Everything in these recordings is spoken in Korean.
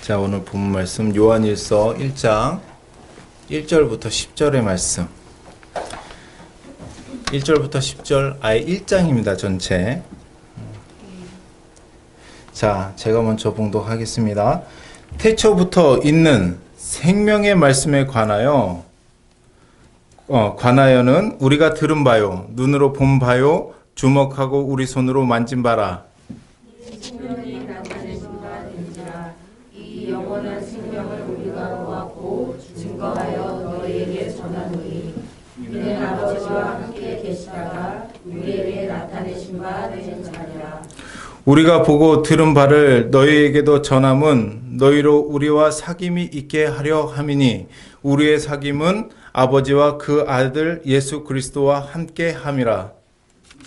자, 오늘 본 말씀 요한일서 1장 1절부터 10절의 말씀. 1절부터 10절 아예 1장입니다. 전체. 자, 제가 먼저 봉독하겠습니다. 태초부터 있는 생명의 말씀에 관하여는 우리가 들은 바요, 눈으로 본 바요, 주목하고 우리 손으로 만진 바라. 생명이 나타내신 바 된지라. 이 영원한 생명을 우리가 보았고 증거하여 너희에게 전하노니 이는 아버지와 함께 계시다가 우리에게 나타내신 바 된 자니라. 우리가 보고 들은 바를 너희에게도 전함은 너희로 우리와 사귐이 있게 하려 함이니 우리의 사귐은 아버지와 그 아들 예수 그리스도와 함께 함이라.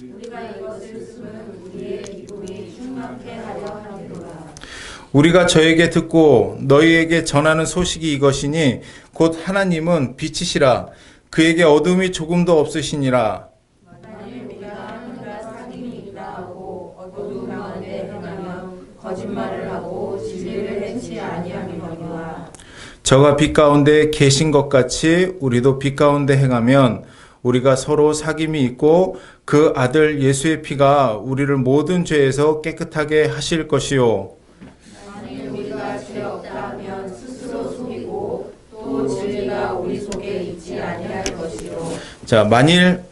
우리가 이것을 쓰면 우리의 기쁨이 충만케 하려 함이로라. 우리가 저에게 듣고 너희에게 전하는 소식이 이것이니 곧 하나님은 빛이시라. 그에게 어둠이 조금도 없으시니라. 만일 우리가 하나님과 사귐이 있다 하고 어두운 가운데 행하면 거짓말을 하고 진리를 행치 아니함이거니와. 저가 빛 가운데 계신 것 같이 우리도 빛 가운데 행하면 우리가 서로 사귐이 있고 그 아들 예수의 피가 우리를 모든 죄에서 깨끗하게 하실 것이요. 만일 우리가 죄 없다 하면 스스로 속이고 또 진리가 우리 속에 있지 아니할 것이요. 자, 만일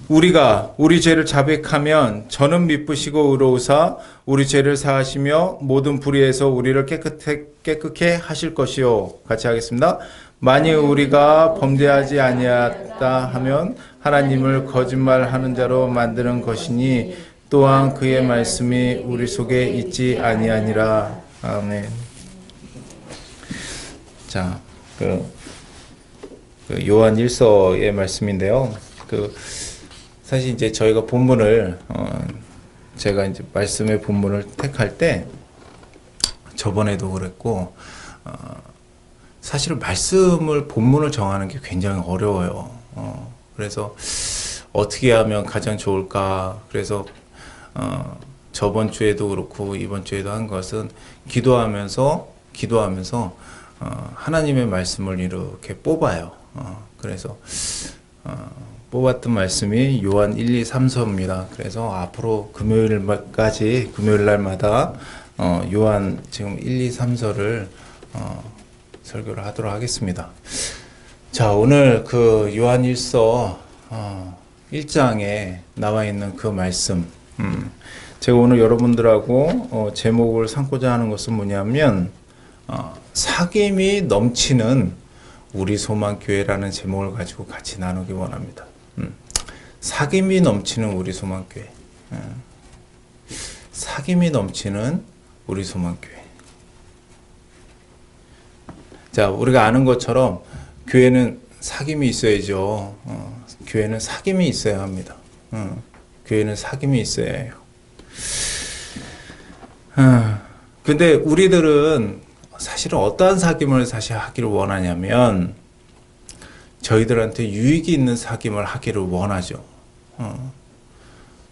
우리가 우리 죄를 자백하면 저는 미쁘시고 의로우사 우리 죄를 사하시며 모든 불의에서 우리를 깨끗게 하실 것이요. 같이 하겠습니다. 만일 우리가 범죄하지 아니하였다 하면 하나님을 거짓말하는 자로 만드는 것이니 또한 그의 말씀이 우리 속에 있지 아니하니라. 아멘. 자, 요한 1서의 말씀인데요. 사실 이제 저희가 본문을 제가 이제 말씀의 본문을 택할 때 저번에도 그랬고 사실은 본문을 정하는 게 굉장히 어려워요. 그래서 어떻게 하면 가장 좋을까? 그래서 저번 주에도 그렇고 이번 주에도 한 것은 기도하면서 하나님의 말씀을 이렇게 뽑아요. 그래서 뽑았던 말씀이 요한 1, 2, 3서입니다. 그래서 앞으로 금요일 날마다 요한 지금 1, 2, 3서를 설교를 하도록 하겠습니다. 자, 오늘 요한 1서 1장에 나와 있는 그 말씀, 제가 오늘 여러분들하고 제목을 삼고자 하는 것은 뭐냐면 사귐이 넘치는 우리 소망교회라는 제목을 가지고 같이 나누기 원합니다. 사귐이 넘치는 우리 소망교회. 사귐이 넘치는 우리 소망교회. 자, 우리가 아는 것처럼 교회는 사귐이 있어야죠. 교회는 사귐이 있어야 합니다. 교회는 사귐이 있어야 해요. 근데 우리들은 사실은 어떠한 사귐을 사실 하기를 원하냐면 저희들한테 유익이 있는 사귐을 하기를 원하죠.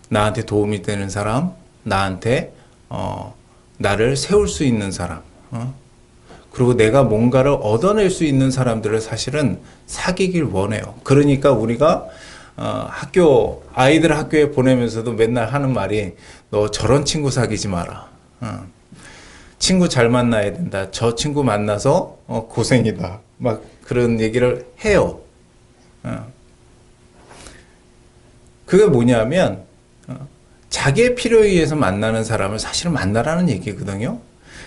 나한테 도움이 되는 사람, 나한테 나를 세울 수 있는 사람, 그리고 내가 뭔가를 얻어낼 수 있는 사람들을 사실은 사귀길 원해요. 그러니까 우리가 아이들 학교에 보내면서도 맨날 하는 말이 너 저런 친구 사귀지 마라. 친구 잘 만나야 된다. 저 친구 만나서 고생이다. 막 그런 얘기를 해요. 그게 뭐냐면 자기의 필요에 의해서 만나는 사람을 사실은 만나라는 얘기거든요.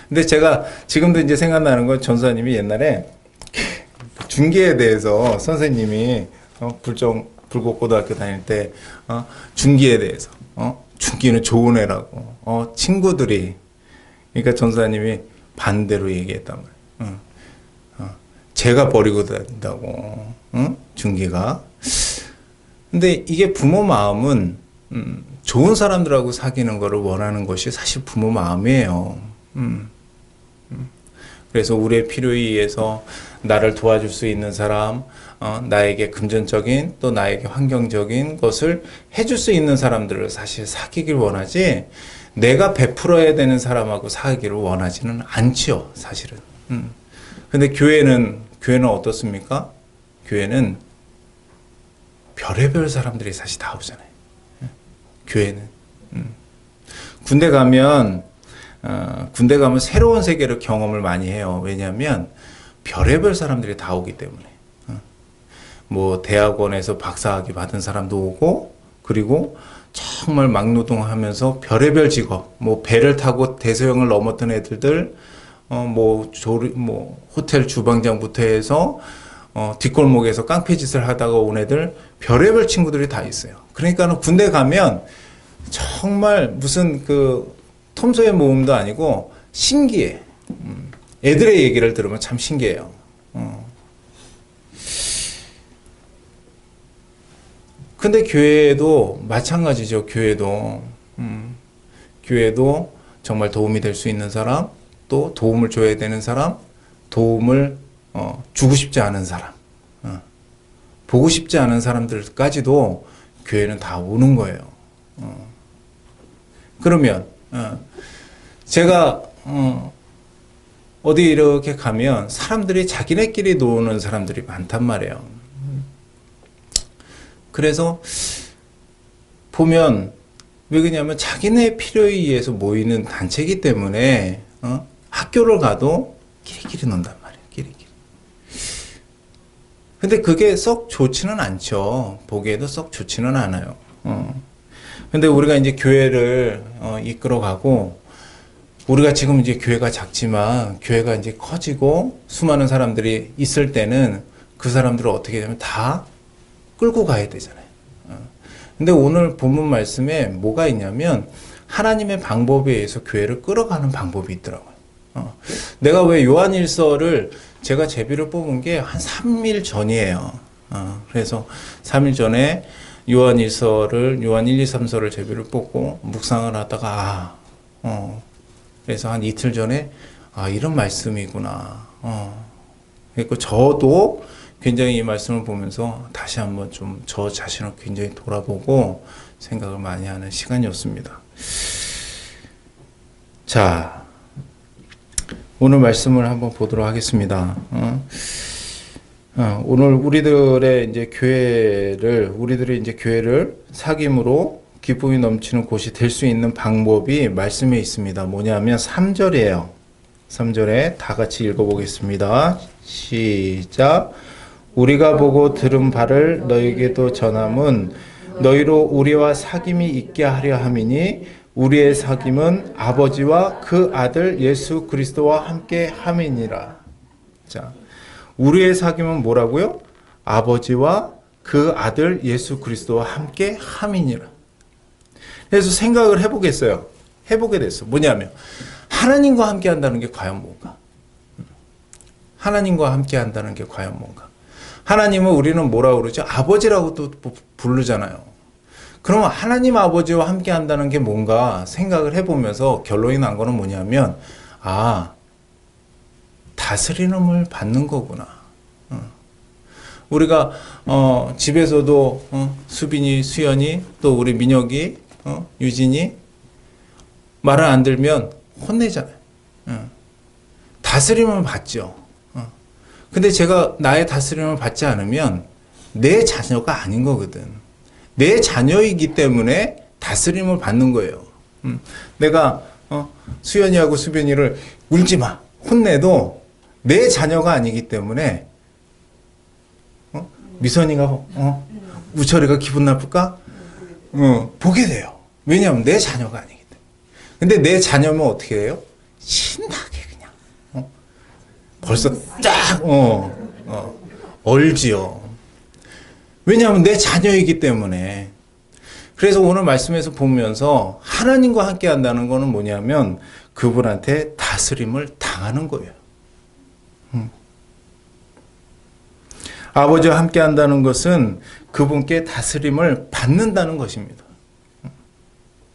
근데 제가 지금도 이제 생각나는 건 전사님이 옛날에 중계에 대해서 선생님이 불곡고등학교 다닐 때 중계에 대해서 중계는 좋은 애라고 친구들이 그러니까 전사님이 반대로 얘기했단 말이에요. 제가 버리고 다닌다고 중계가. 근데 이게 부모 마음은 좋은 사람들하고 사귀는 거를 원하는 것이 사실 부모 마음이에요. 그래서 우리의 필요에 의해서 나를 도와줄 수 있는 사람, 나에게 금전적인 또 나에게 환경적인 것을 해줄 수 있는 사람들을 사실 사귀길 원하지 내가 베풀어야 되는 사람하고 사귀기를 원하지는 않지요, 사실은. 근데 교회는 어떻습니까? 교회는 별의별 사람들이 사실 다 오잖아요. 교회는. 군대 가면 새로운 세계를 경험을 많이 해요. 왜냐하면 별의별 사람들이 다 오기 때문에. 뭐 대학원에서 박사학위 받은 사람도 오고, 그리고 정말 막노동하면서 별의별 직업, 뭐 배를 타고 대서양을 넘었던 애들들, 호텔 주방장부터 해서 뒷골목에서 깡패짓을 하다가 온 애들, 별의별 친구들이 다 있어요. 그러니까는 군대 가면 정말 무슨 톰소의 모험도 아니고 신기해. 애들의 얘기를 들으면 참 신기해요. 근데 교회도 마찬가지죠. 교회도 정말 도움이 될 수 있는 사람, 또 도움을 줘야 되는 사람, 도움을 주고 싶지 않은 사람, 보고 싶지 않은 사람들까지도 교회는 다 오는 거예요. 그러면 제가 어디 이렇게 가면 사람들이 자기네끼리 노는 사람들이 많단 말이에요. 그래서 보면 왜 그러냐면 자기네 필요에 의해서 모이는 단체이기 때문에 학교를 가도 끼리끼리 논단 말이에요. 끼리끼리. 근데 그게 썩 좋지는 않죠. 보기에도 썩 좋지는 않아요. 근데 우리가 이제 교회를 이끌어가고, 우리가 지금 이제 교회가 작지만 교회가 이제 커지고 수많은 사람들이 있을 때는 그 사람들을 어떻게 되면 다 끌고 가야 되잖아요. 근데 오늘 본문 말씀에 뭐가 있냐면 하나님의 방법에 의해서 교회를 끌어가는 방법이 있더라고요. 내가 왜 요한일서를 제가 제비를 뽑은 게 한 3일 전이에요. 그래서 3일 전에 요한 1, 2, 3서를 제비를 뽑고 묵상을 하다가 그래서 한 이틀 전에 이런 말씀이구나. 그리고 저도 굉장히 이 말씀을 보면서 다시 한번 좀 저 자신을 굉장히 돌아보고 생각을 많이 하는 시간이었습니다. 자, 오늘 말씀을 한번 보도록 하겠습니다. 오늘 우리들이 이제 교회를 사귐으로 기쁨이 넘치는 곳이 될 수 있는 방법이 말씀에 있습니다. 뭐냐면 3절이에요. 3절에 다 같이 읽어보겠습니다. 시작. 우리가 보고 들은 바를 너희에게도 전함은 너희로 우리와 사귐이 있게 하려 함이니 우리의 사귐은 아버지와 그 아들 예수 그리스도와 함께 함이니라. 자, 우리의 사귐은 뭐라고요? 아버지와 그 아들 예수 그리스도와 함께 함이니라. 그래서 생각을 해보게 됐어. 뭐냐면 하나님과 함께 한다는 게 과연 뭔가? 하나님과 함께 한다는 게 과연 뭔가? 하나님은 우리는 뭐라고 그러죠? 아버지라고 또 부르잖아요. 그러면 하나님 아버지와 함께 한다는 게 뭔가 생각을 해보면서 결론이 난 거는 뭐냐면 다스림을 받는 거구나. 우리가 집에서도 수빈이, 수연이, 또 우리 민혁이, 유진이 말을 안 들면 혼내잖아요. 다스림을 받죠. 근데 제가 나의 다스림을 받지 않으면 내 자녀가 아닌 거거든. 내 자녀이기 때문에 다스림을 받는 거예요. 내가 수연이하고 수빈이를 울지 마, 혼내도 내 자녀가 아니기 때문에 미선이가 우철이가 기분 나쁠까? 보게 돼요. 왜냐하면 내 자녀가 아니기 때문에. 근데 내 자녀면 어떻게 해요? 신나게 그냥 벌써 쫙 얼지요. 왜냐하면 내 자녀이기 때문에. 그래서 오늘 말씀에서 보면서 하나님과 함께 한다는 거는 뭐냐면 그분한테 다스림을 당하는 거예요. 아버지와 함께 한다는 것은 그분께 다스림을 받는다는 것입니다.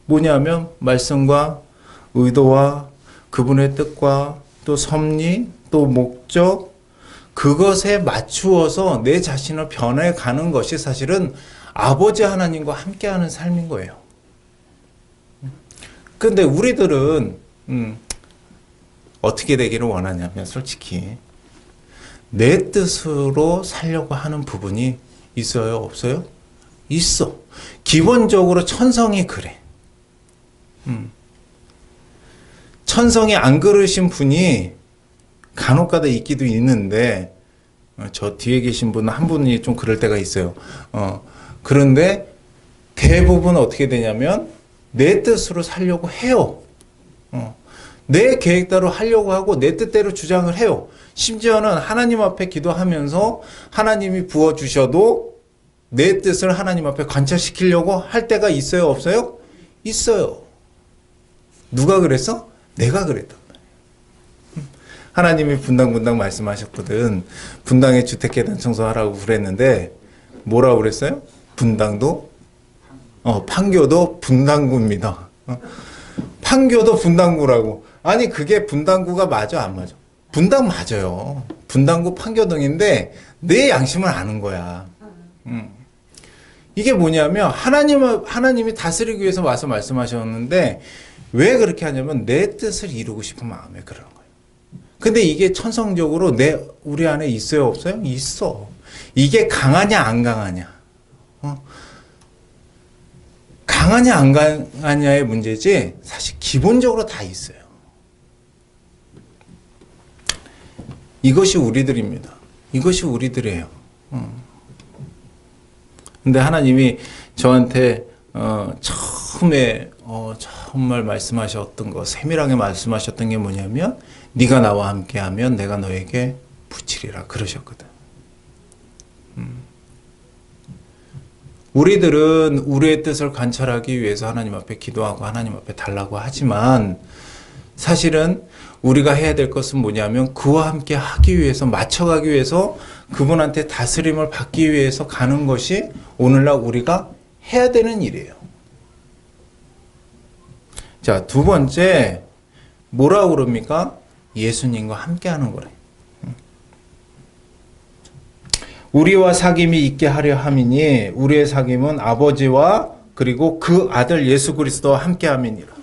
뭐냐면 말씀과 의도와 그분의 뜻과 또 섭리, 또 목적, 그것에 맞추어서 내 자신을 변해가는 것이 사실은 아버지 하나님과 함께하는 삶인 거예요. 근데 우리들은 어떻게 되기를 원하냐면 솔직히 내 뜻으로 살려고 하는 부분이 있어요? 없어요? 있어. 기본적으로 천성이 그래. 천성이 안 그러신 분이 간혹가다 있기도 있는데 저 뒤에 계신 분 한 분이 좀 그럴 때가 있어요. 그런데 대부분 어떻게 되냐면 내 뜻으로 살려고 해요. 내 계획대로 하려고 하고 내 뜻대로 주장을 해요. 심지어는 하나님 앞에 기도하면서 하나님이 부어주셔도 내 뜻을 하나님 앞에 관철시키려고 할 때가 있어요? 없어요? 있어요. 누가 그랬어? 내가 그랬단 말이에요. 하나님이 분당 말씀하셨거든. 분당에 주택계단 청소하라고 그랬는데 뭐라고 그랬어요? 분당도 판교도 분당구입니다. 판교도 분당구라고. 아니 그게 분당구가 맞아 안 맞아? 분당 맞아요. 분당구 판교동인데 내 양심을 아는 거야. 이게 뭐냐면 하나님이 다스리기 위해서 와서 말씀하셨는데 왜 그렇게 하냐면 내 뜻을 이루고 싶은 마음에 그러는 거예요. 근데 이게 천성적으로 우리 안에 있어요 없어요? 있어. 이게 강하냐 안 강하냐. 강하냐 안 강하냐의 문제지 사실 기본적으로 다 있어요. 이것이 우리들입니다. 이것이 우리들이에요. 근데 하나님이 저한테 처음에 정말 말씀하셨던 거, 세밀하게 말씀하셨던 게 뭐냐면 네가 나와 함께하면 내가 너에게 붙이리라 그러셨거든. 우리들은 우리의 뜻을 관철하기 위해서 하나님 앞에 기도하고 하나님 앞에 달라고 하지만 사실은 우리가 해야 될 것은 뭐냐면 그와 함께 하기 위해서 맞춰가기 위해서 그분한테 다스림을 받기 위해서 가는 것이 오늘날 우리가 해야 되는 일이에요. 자, 두 번째 뭐라고 그럽니까? 예수님과 함께 하는 거래. 우리와 사귐이 있게 하려 함이니 우리의 사귐은 아버지와 그리고 그 아들 예수 그리스도와 함께 함이니라.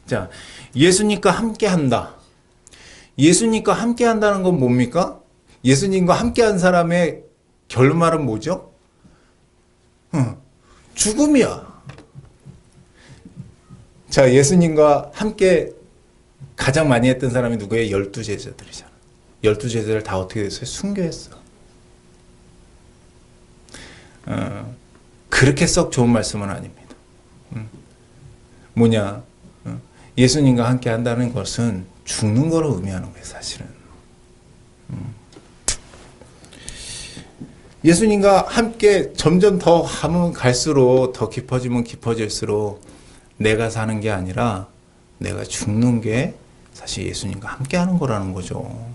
자, 예수님과 함께 한다. 예수님과 함께 한다는 건 뭡니까? 예수님과 함께 한 사람의 결말은 뭐죠? 죽음이야. 자, 예수님과 함께 가장 많이 했던 사람이 누구예요? 12제자들이잖아. 12제자들 다 어떻게 됐어요? 순교했어. 그렇게 썩 좋은 말씀은 아닙니다. 뭐냐? 예수님과 함께 한다는 것은 죽는 거로 의미하는 거예요, 사실은. 예수님과 함께 점점 더 가면 갈수록 더 깊어지면 깊어질수록 내가 사는 게 아니라 내가 죽는 게 사실 예수님과 함께 하는 거라는 거죠.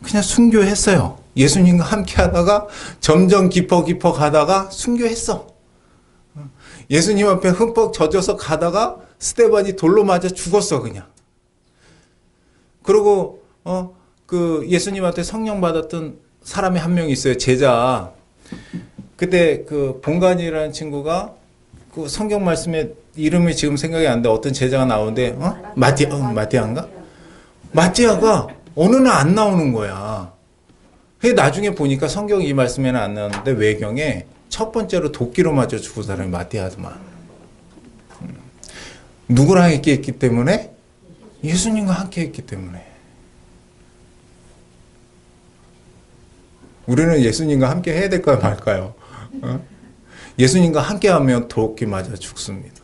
그냥 순교했어요. 예수님과 함께 하다가 점점 깊어 가다가 순교했어. 예수님 앞에 흠뻑 젖어서 가다가 스데반이 돌로 맞아 죽었어, 그냥. 그리고 그 예수님한테 성령 받았던 사람이 한 명 있어요, 제자. 그때 그 본간이라는 친구가 그 성경 말씀에 이름이 지금 생각이 안 나. 어떤 제자가 나오는데 마띠아인가? 마띠아가 어느 날 안 나오는 거야. 나중에 보니까 성경 이 말씀에는 안 나오는데 외경에 첫 번째로 도끼로 맞아 죽은 사람이 마띠아더만. 누구랑 함께 했기 때문에? 예수님과 함께 했기 때문에. 우리는 예수님과 함께 해야 될까요, 말까요? 예수님과 함께 하면 도끼 맞아 죽습니다.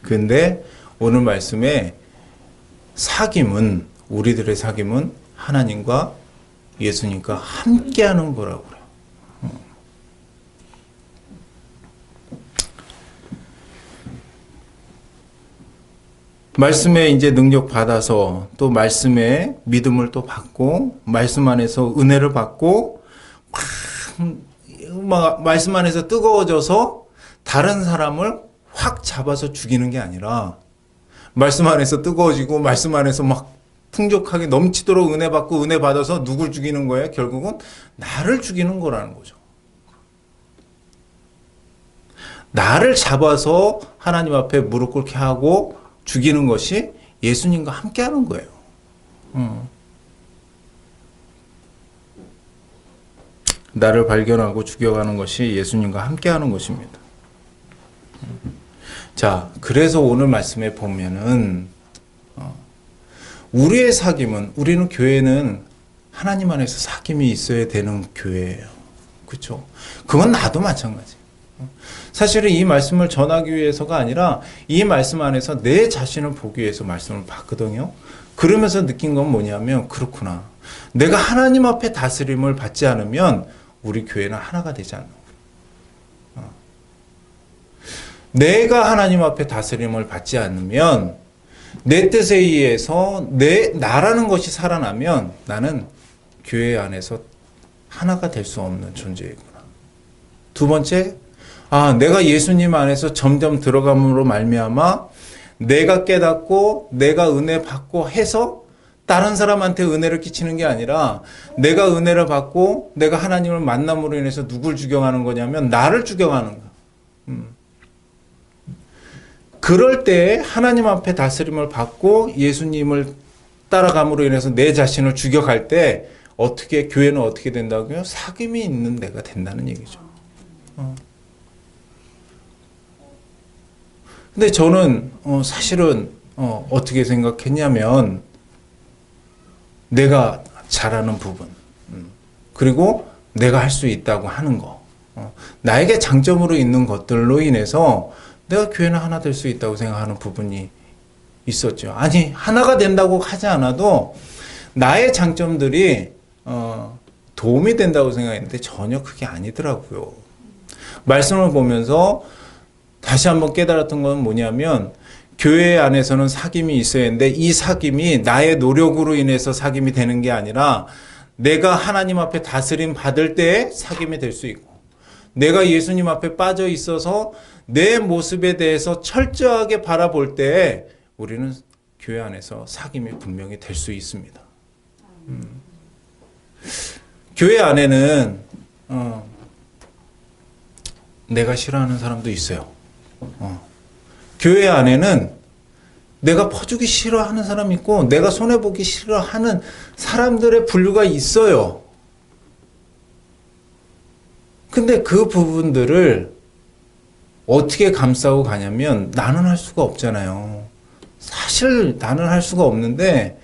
근데 오늘 말씀에 사귐은, 우리들의 사귐은 하나님과 예수님과 함께 하는 거라고 그래요. 말씀에 이제 능력 받아서 또 말씀에 믿음을 또 받고 말씀 안에서 은혜를 받고 막 말씀 안에서 뜨거워져서 다른 사람을 확 잡아서 죽이는 게 아니라 말씀 안에서 뜨거워지고 말씀 안에서 막 풍족하게 넘치도록 은혜 받고 은혜 받아서 누굴 죽이는 거예요? 결국은 나를 죽이는 거라는 거죠. 나를 잡아서 하나님 앞에 무릎 꿇게 하고 죽이는 것이 예수님과 함께 하는 거예요. 나를 발견하고 죽여가는 것이 예수님과 함께 하는 것입니다. 자, 그래서 오늘 말씀에 보면은 우리의 사귐은, 우리는 교회는 하나님 안에서 사귐이 있어야 되는 교회예요. 그렇죠? 그건 나도 마찬가지. 사실은 이 말씀을 전하기 위해서가 아니라 이 말씀 안에서 내 자신을 보기 위해서 말씀을 봤거든요. 그러면서 느낀 건 뭐냐면, 그렇구나. 내가 하나님 앞에 다스림을 받지 않으면 우리 교회는 하나가 되지 않는 거예요. 내가 하나님 앞에 다스림을 받지 않으면, 내 뜻에 의해서 나라는 것이 살아나면 나는 교회 안에서 하나가 될 수 없는 존재이구나. 두 번째, 내가 예수님 안에서 점점 들어감으로 말미암아 내가 깨닫고 내가 은혜 받고 해서 다른 사람한테 은혜를 끼치는 게 아니라, 내가 은혜를 받고 내가 하나님을 만남으로 인해서 누굴 죽여가는 거냐면 나를 죽여가는 거야. 그럴 때 하나님 앞에 다스림을 받고 예수님을 따라감으로 인해서 내 자신을 죽여갈 때 어떻게, 교회는 어떻게 된다고요? 사귐이 있는 데가 된다는 얘기죠. 근데 저는 사실은 어떻게 생각했냐면, 내가 잘하는 부분, 그리고 내가 할 수 있다고 하는 거, 나에게 장점으로 있는 것들로 인해서 내가 교회는 하나 될 수 있다고 생각하는 부분이 있었죠. 아니, 하나가 된다고 하지 않아도 나의 장점들이 도움이 된다고 생각했는데 전혀 그게 아니더라고요. 말씀을 보면서 다시 한번 깨달았던 건 뭐냐면, 교회 안에서는 사귐이 있어야 하는데 이 사귐이 나의 노력으로 인해서 사귐이 되는 게 아니라 내가 하나님 앞에 다스림 받을 때 사귐이 될 수 있고, 내가 예수님 앞에 빠져 있어서 내 모습에 대해서 철저하게 바라볼 때 우리는 교회 안에서 사귐이 분명히 될 수 있습니다. 교회 안에는 내가 싫어하는 사람도 있어요. 교회 안에는 내가 퍼주기 싫어하는 사람이 있고 내가 손해보기 싫어하는 사람들의 분류가 있어요. 근데 그 부분들을 어떻게 감싸고 가냐면, 나는 할 수가 없잖아요. 사실 나는 할 수가 없는데,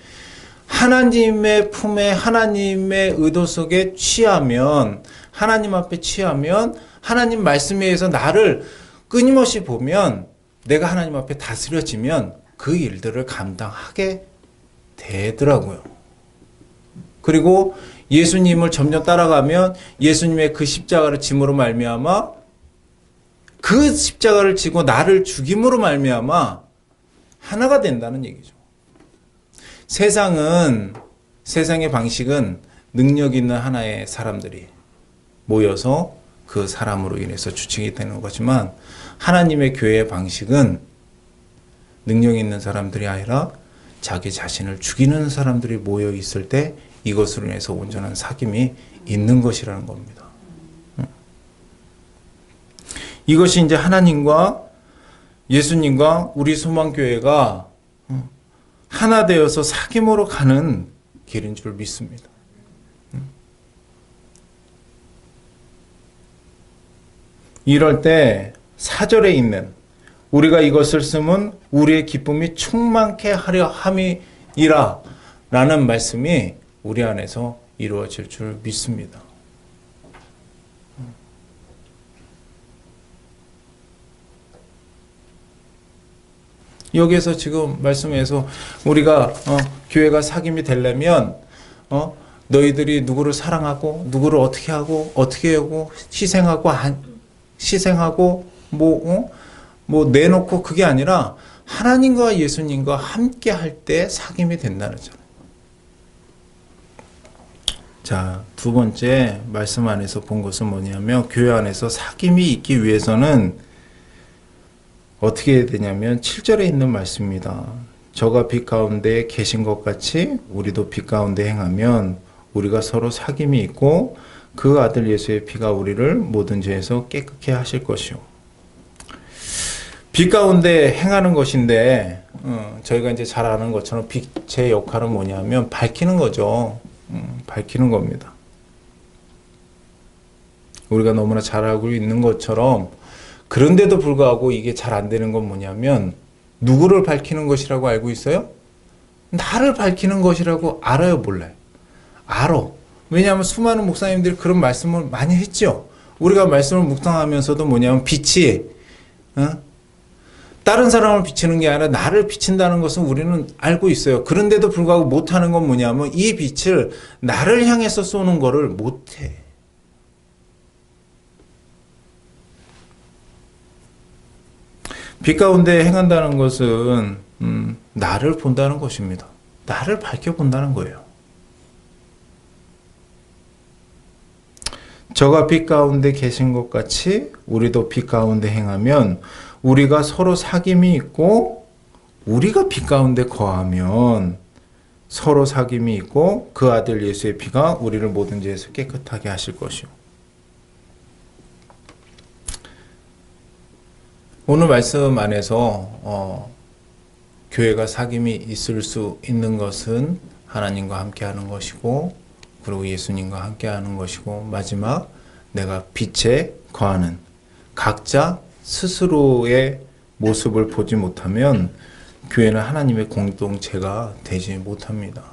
하나님의 품에, 하나님의 의도 속에 취하면, 하나님 앞에 취하면, 하나님 말씀에 의해서 나를 끊임없이 보면, 내가 하나님 앞에 다스려지면 그 일들을 감당하게 되더라고요. 그리고 예수님을 점점 따라가면 예수님의 그 십자가를 짐으로 말미암아, 그 십자가를 지고 나를 죽임으로 말미암아 하나가 된다는 얘기죠. 세상의 방식은 능력 있는 하나의 사람들이 모여서 그 사람으로 인해서 주축이 되는 거지만, 하나님의 교회의 방식은 능력 있는 사람들이 아니라 자기 자신을 죽이는 사람들이 모여 있을 때 이것으로 인해서 온전한 사귐이 있는 것이라는 겁니다. 이것이 이제 하나님과 예수님과 우리 소망교회가 하나 되어서 사귐으로 가는 길인 줄 믿습니다. 이럴 때 4절에 있는, 우리가 이것을 쓰면 우리의 기쁨이 충만케 하려 함이라 라는 말씀이 우리 안에서 이루어질 줄 믿습니다. 여기에서 지금 말씀에서 우리가 교회가 사귐이 되려면 너희들이 누구를 사랑하고 누구를 어떻게 하고 어떻게 하고 희생하고 뭐 내놓고, 그게 아니라 하나님과 예수님과 함께 할 때 사귐이 된다는 거잖아요. 자, 두 번째 말씀 안에서 본 것은 뭐냐면, 교회 안에서 사귐이 있기 위해서는 어떻게 해야 되냐면 7절에 있는 말씀입니다. 저가 빛 가운데 계신 것 같이 우리도 빛 가운데 행하면 우리가 서로 사귐이 있고 그 아들 예수의 피가 우리를 모든 죄에서 깨끗게 하실 것이요. 빛 가운데 행하는 것인데 저희가 이제 잘 아는 것처럼 빛의 역할은 뭐냐면 밝히는 거죠. 밝히는 겁니다. 우리가 너무나 잘 알고 있는 것처럼 그런데도 불구하고 이게 잘 안 되는 건 뭐냐면 누구를 밝히는 것이라고 알고 있어요? 나를 밝히는 것이라고 알아요, 몰라요? 알아. 왜냐하면 수많은 목사님들이 그런 말씀을 많이 했죠. 우리가 말씀을 묵상하면서도 뭐냐면 빛이 다른 사람을 비치는 게 아니라 나를 비친다는 것은 우리는 알고 있어요. 그런데도 불구하고 못하는 건 뭐냐면 이 빛을 나를 향해서 쏘는 거를 못해. 빛 가운데 행한다는 것은 나를 본다는 것입니다. 나를 밝혀본다는 거예요. 저가 빛 가운데 계신 것 같이 우리도 빛 가운데 행하면 우리가 서로 사귐이 있고 우리가 빛 가운데 거하면 서로 사귐이 있고 그 아들 예수의 피가 우리를 모든 죄에서 깨끗하게 하실 것이요. 오늘 말씀 안에서 교회가 사귐이 있을 수 있는 것은 하나님과 함께하는 것이고 그리고 예수님과 함께하는 것이고 마지막 내가 빛에 거하는 각자 스스로의 모습을 보지 못하면 교회는 하나님의 공동체가 되지 못합니다.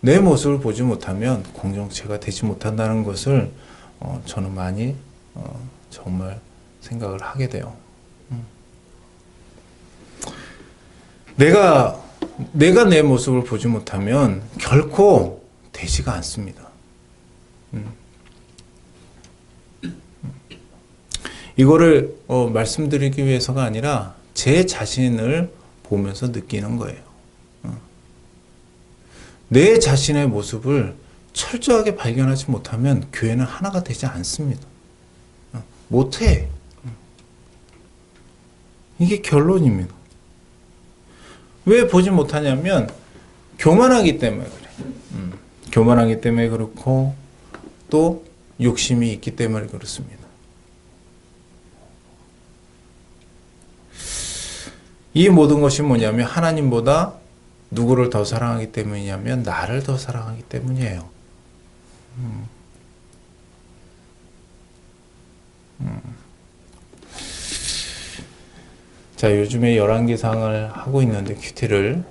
내 모습을 보지 못하면 공동체가 되지 못한다는 것을 저는 많이 정말 생각을 하게 돼요. 내가 내 모습을 보지 못하면 결코 되지가 않습니다. 이거를 말씀드리기 위해서가 아니라 제 자신을 보면서 느끼는 거예요. 내 자신의 모습을 철저하게 발견하지 못하면 교회는 하나가 되지 않습니다. 못해. 이게 결론입니다. 왜 보지 못하냐면 교만하기 때문에 그래. 교만하기 때문에 그렇고 또 욕심이 있기 때문에 그렇습니다. 이 모든 것이 뭐냐면 하나님보다 누구를 더 사랑하기 때문이냐면 나를 더 사랑하기 때문이에요. 자, 요즘에 열왕기상을 하고 있는데 큐티를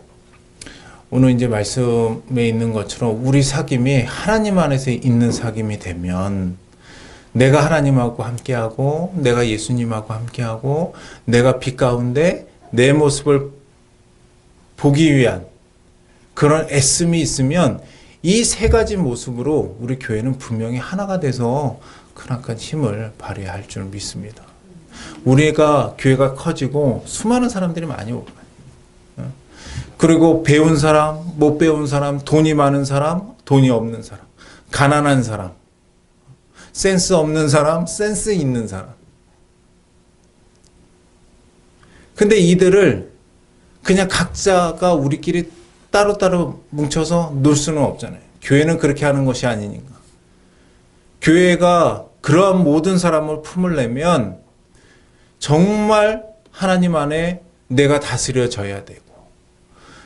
오늘 이제 말씀에 있는 것처럼 우리 사귐이 하나님 안에서 있는 사귐이 되면 내가 하나님하고 함께하고 내가 예수님하고 함께하고 내가 빛 가운데 내 모습을 보기 위한 그런 애씀이 있으면 이 세 가지 모습으로 우리 교회는 분명히 하나가 돼서 크나큰 힘을 발휘할 줄 믿습니다. 우리가 교회가 커지고 수많은 사람들이 많이 오고 그리고 배운 사람, 못 배운 사람, 돈이 많은 사람, 돈이 없는 사람, 가난한 사람, 센스 없는 사람, 센스 있는 사람. 근데 이들을 그냥 각자가 우리끼리 따로따로 뭉쳐서 놀 수는 없잖아요. 교회는 그렇게 하는 것이 아니니까. 교회가 그러한 모든 사람을 품으려면 정말 하나님 안에 내가 다스려져야 되고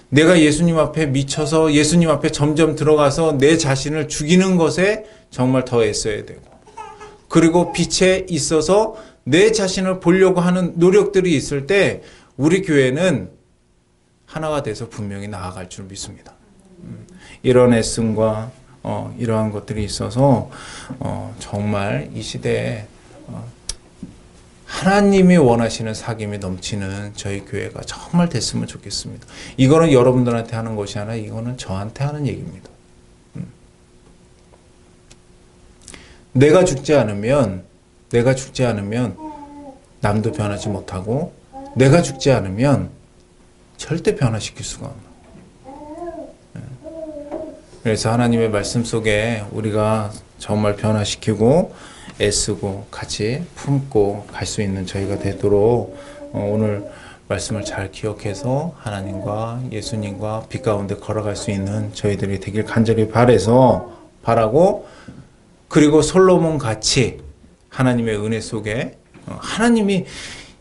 내가 예수님 앞에 미쳐서 예수님 앞에 점점 들어가서 내 자신을 죽이는 것에 정말 더 애써야 되고 그리고 빛에 있어서 내 자신을 보려고 하는 노력들이 있을 때 우리 교회는 하나가 돼서 분명히 나아갈 줄 믿습니다. 이런 애씀과 이러한 것들이 있어서 정말 이 시대에 하나님이 원하시는 사귐이 넘치는 저희 교회가 정말 됐으면 좋겠습니다. 이거는 여러분들한테 하는 것이 아니라 이거는 저한테 하는 얘기입니다. 내가 죽지 않으면 남도 변하지 못하고 내가 죽지 않으면 절대 변화시킬 수가 없는. 그래서 하나님의 말씀 속에 우리가 정말 변화시키고 애쓰고 같이 품고 갈 수 있는 저희가 되도록 오늘 말씀을 잘 기억해서 하나님과 예수님과 빛 가운데 걸어갈 수 있는 저희들이 되길 간절히 바라고 그리고 솔로몬 같이 하나님의 은혜 속에 하나님이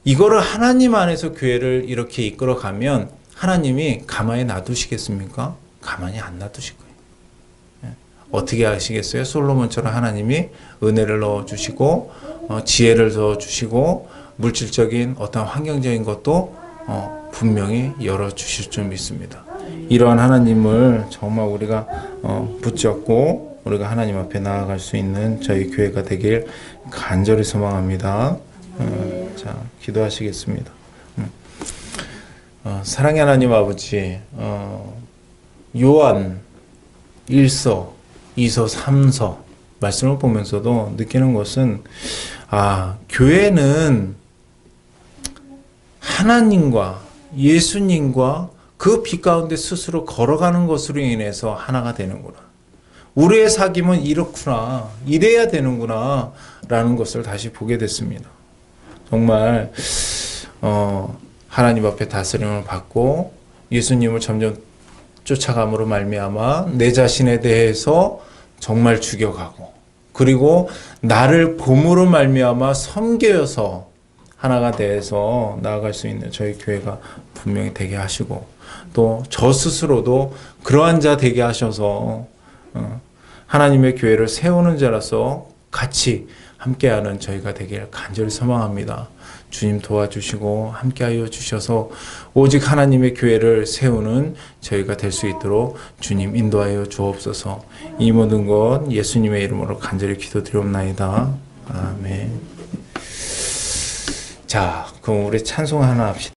이거를 하나님 안에서 교회를 이렇게 이끌어 가면 하나님이 가만히 놔두시겠습니까? 가만히 안 놔두실 거예요. 어떻게 하시겠어요? 솔로몬처럼 하나님이 은혜를 넣어주시고 지혜를 넣어주시고 물질적인 어떤 환경적인 것도 분명히 열어주실 줄 믿습니다. 이러한 하나님을 정말 우리가 붙잡고 우리가 하나님 앞에 나아갈 수 있는 저희 교회가 되길 간절히 소망합니다. 자, 기도하시겠습니다. 사랑의 하나님 아버지, 요한 1서, 2서, 3서 말씀을 보면서도 느끼는 것은 교회는 하나님과 예수님과 그 빛 가운데 스스로 걸어가는 것으로 인해서 하나가 되는구나. 우리의 사귐은 이렇구나. 이래야 되는구나. 라는 것을 다시 보게 됐습니다. 정말 하나님 앞에 다스림을 받고 예수님을 점점 쫓아감으로 말미암아 내 자신에 대해서 정말 죽여가고 그리고 나를 봄으로 말미암아 섬겨서 하나가 돼서 나아갈 수 있는 저희 교회가 분명히 되게 하시고 또 저 스스로도 그러한 자 되게 하셔서 하나님의 교회를 세우는 자라서 같이 함께하는 저희가 되길 간절히 소망합니다. 주님 도와주시고 함께하여 주셔서 오직 하나님의 교회를 세우는 저희가 될 수 있도록 주님 인도하여 주옵소서. 이 모든 것 예수님의 이름으로 간절히 기도드리옵나이다. 아멘. 자, 그럼 우리 찬송 하나 합시다.